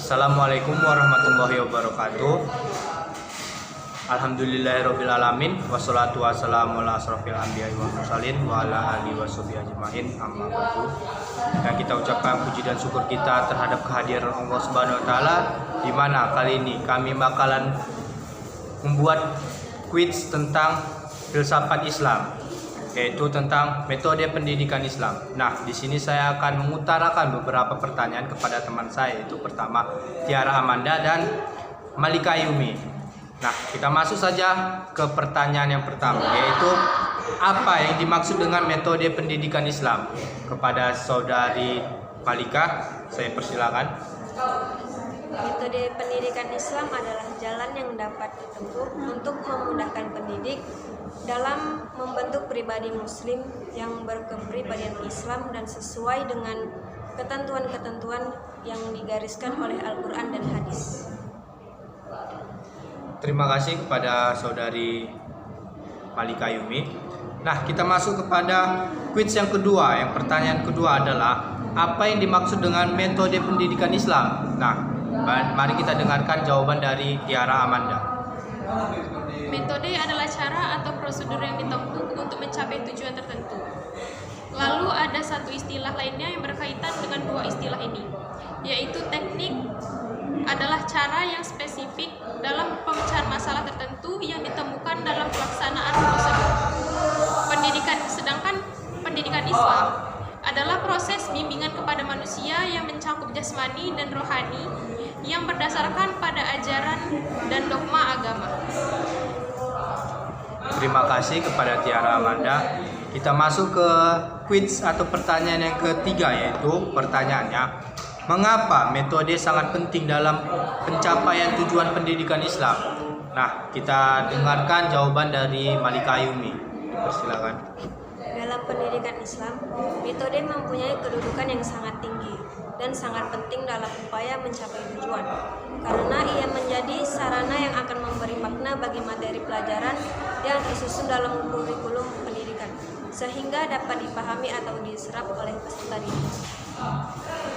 Assalamualaikum warahmatullahi wabarakatuh. Alhamdulillahirrabbilalamin. Wassalatu wassalamu ala asrofil anbiya'i wal mursalin wa ala alihi washabihi ajmain, amma ba'du. Dan kita ucapkan puji dan syukur kita terhadap kehadiran Allah Subhanahu wa taala, di mana kali ini kami bakalan membuat quiz tentang filsafat Islam, yaitu tentang metode pendidikan Islam. Nah, di sini saya akan mengutarakan beberapa pertanyaan kepada teman saya, yaitu pertama Tiara Amanda dan Malika Ayumi. Nah, kita masuk saja ke pertanyaan yang pertama, yaitu apa yang dimaksud dengan metode pendidikan Islam? Kepada saudari Malika, saya persilakan. Metode pendidikan Islam adalah jalan yang dapat ditempuh untuk memudahkan pendidik dalam membentuk pribadi muslim yang berkepribadian Islam dan sesuai dengan ketentuan-ketentuan yang digariskan oleh Al-Quran dan hadis. Terima kasih kepada saudari Malika Yumi. Nah, kita masuk kepada quiz yang kedua. Yang pertanyaan kedua adalah apa yang dimaksud dengan metode pendidikan Islam? Nah, mari kita dengarkan jawaban dari Tiara Amanda. Metode adalah cara atau prosedur yang ditempuh untuk mencapai tujuan tertentu. Lalu ada satu istilah lainnya yang berkaitan dengan dua istilah ini, yaitu teknik adalah cara yang spesifik dalam pemecahan masalah tertentu yang ditemukan dalam pelaksanaan prosedur. Sedangkan pendidikan Islam adalah proses bimbingan kepada manusia yang mencakup jasmani dan rohani yang berdasarkan pada ajaran dan dogma agama. Terima kasih kepada Tiara Amanda. Kita masuk ke quiz atau pertanyaan yang ketiga, yaitu pertanyaannya, mengapa metode sangat penting dalam pencapaian tujuan pendidikan Islam? Nah, kita dengarkan jawaban dari Malika Ayumi. Persilakan. Dalam pendidikan Islam, metode mempunyai kedudukan yang sangat tinggi dan sangat penting dalam upaya mencapai tujuan, karena ia menjadi sarana yang akan memberi makna bagi materi pelajaran yang disusun dalam kurikulum pendidikan, sehingga dapat dipahami atau diserap oleh peserta didik.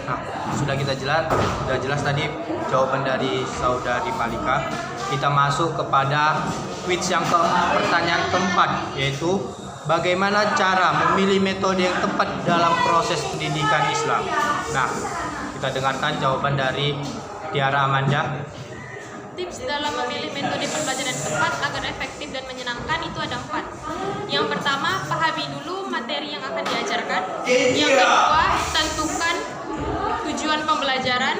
Nah, sudah jelas tadi jawaban dari saudari Malika. Kita masuk kepada quiz yang pertanyaan keempat, yaitu bagaimana cara memilih metode yang tepat dalam proses pendidikan Islam. Nah, kita dengarkan jawaban dari Tiara Amanda. Tips dalam memilih metode pembelajaran yang tepat agar efektif dan menyenangkan itu ada 4. Yang pertama, pahami dulu materi yang akan diajarkan. Yang kedua, tentukan tujuan pembelajaran.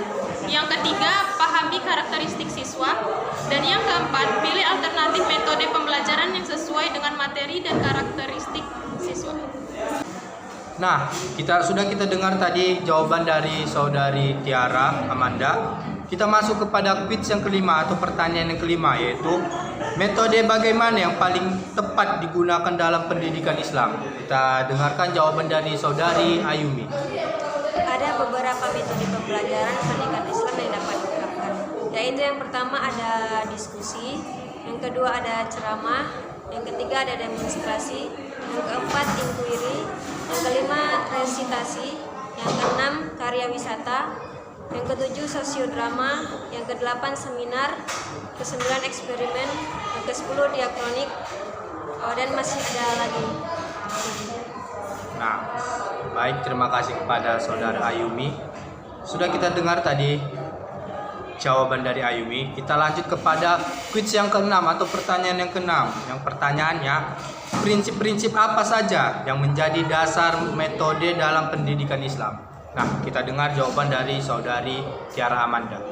Yang ketiga, pahami karakteristik siswa. Dan yang keempat, pilih alternatif metode pembelajaran yang sesuai dengan materi dan karakteristik siswa. Nah, kita dengar tadi jawaban dari saudari Tiara Amanda. Kita masuk kepada quiz yang kelima atau pertanyaan yang kelima, yaitu metode bagaimana yang paling tepat digunakan dalam pendidikan Islam. Kita dengarkan jawaban dari saudari Ayumi. Ada beberapa metode pembelajaran pendidikan Islam yang dapat diterapkan, yaitu yang pertama ada diskusi, yang kedua ada ceramah, yang ketiga ada demonstrasi, yang keempat inquiry, yang kelima resitasi, yang keenam karya wisata, yang ketujuh sosiodrama, yang kedelapan seminar, kesembilan eksperimen, yang kesepuluh diakronik, dan masih ada lagi. Nah, baik, terima kasih kepada saudara Ayumi. Sudah kita dengar tadi jawaban dari Ayumi. Kita lanjut kepada quiz yang keenam atau pertanyaan yang keenam. Yang pertanyaannya, prinsip-prinsip apa saja yang menjadi dasar metode dalam pendidikan Islam? Nah, kita dengar jawaban dari saudari Tiara Amanda.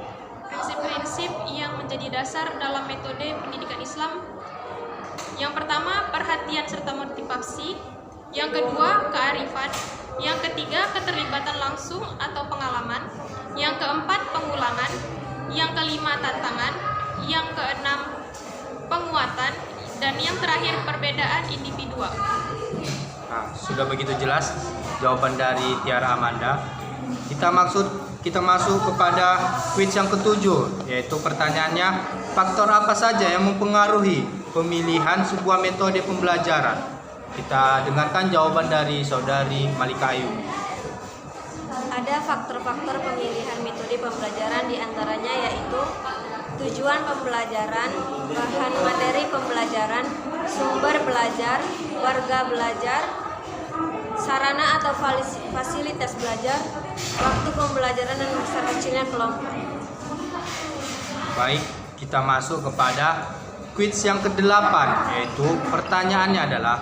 Prinsip-prinsip yang menjadi dasar dalam metode pendidikan Islam. Yang pertama, perhatian serta motivasi. Yang kedua, kearifan. Yang ketiga, keterlibatan langsung atau pengalaman. Yang keempat, pengulangan. Yang kelima, tantangan. Yang keenam, penguatan. Dan yang terakhir, perbedaan individual. Nah, sudah begitu jelas jawaban dari Tiara Amanda. Kita masuk kepada quiz yang ketujuh, yaitu pertanyaannya, faktor apa saja yang mempengaruhi pemilihan sebuah metode pembelajaran? Kita dengarkan jawaban dari saudari Malika Ayumi. Ada faktor-faktor pemilihan metode metode pembelajaran diantaranya yaitu tujuan pembelajaran, bahan materi pembelajaran, sumber belajar, warga belajar, sarana atau fasilitas belajar, waktu pembelajaran dan besar kecilnya kelompok. Baik, kita masuk kepada quiz yang ke-8, yaitu pertanyaannya adalah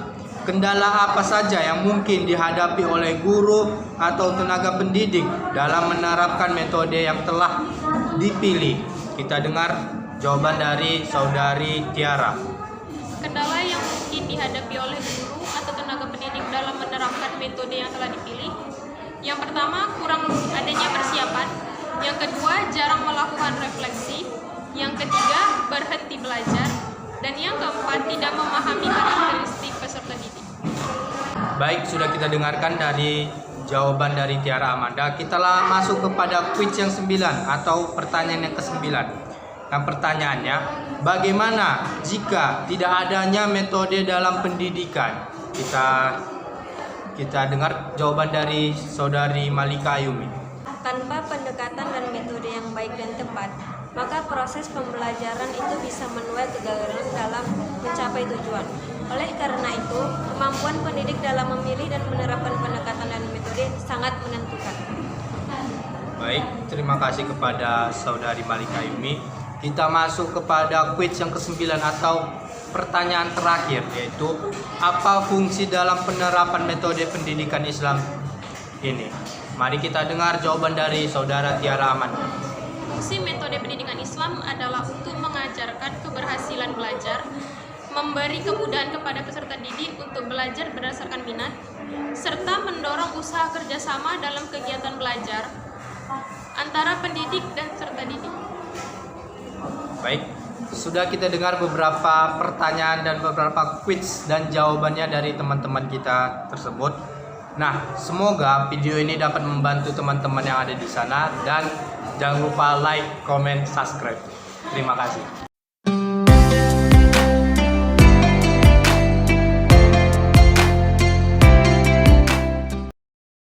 kendala apa saja yang mungkin dihadapi oleh guru atau tenaga pendidik dalam menerapkan metode yang telah dipilih. Kita dengar jawaban dari Saudari Tiara. Kendala yang mungkin dihadapi oleh guru atau tenaga pendidik dalam menerapkan metode yang telah dipilih. Yang pertama, kurang adanya persiapan. Yang kedua, jarang melakukan refleksi. Yang ketiga, berhenti belajar. Dan yang keempat, tidak memahami karakteristik peserta didik. Baik, sudah kita dengarkan dari jawaban dari Tiara Amanda. Kita masuk kepada quiz yang 9 atau pertanyaan yang ke-9. Nah, pertanyaannya, bagaimana jika tidak adanya metode dalam pendidikan? Kita dengar jawaban dari Saudari Malika Ayumi. Tanpa pendekatan dan metode yang baik dan tepat, maka proses pembelajaran itu bisa menuai kegagalan dalam mencapai tujuan. Oleh karena itu, kemampuan pendidik dalam memilih dan menerapkan pendekatan dan metode sangat menentukan. Baik, terima kasih kepada Saudari Malika Ayumi. Kita masuk kepada quiz yang ke-9 atau pertanyaan terakhir, yaitu apa fungsi dalam penerapan metode pendidikan Islam ini? Mari kita dengar jawaban dari Saudara Tiara Amanda. Fungsi metode pendidikan Islam adalah untuk mengajarkan keberhasilan belajar, memberi kemudahan kepada peserta didik untuk belajar berdasarkan minat, serta mendorong usaha kerjasama dalam kegiatan belajar antara pendidik dan peserta didik. Baik, sudah kita dengar beberapa pertanyaan dan beberapa quiz dan jawabannya dari teman-teman kita tersebut. Nah, semoga video ini dapat membantu teman-teman yang ada di sana dan jangan lupa like, comment, subscribe. Terima kasih.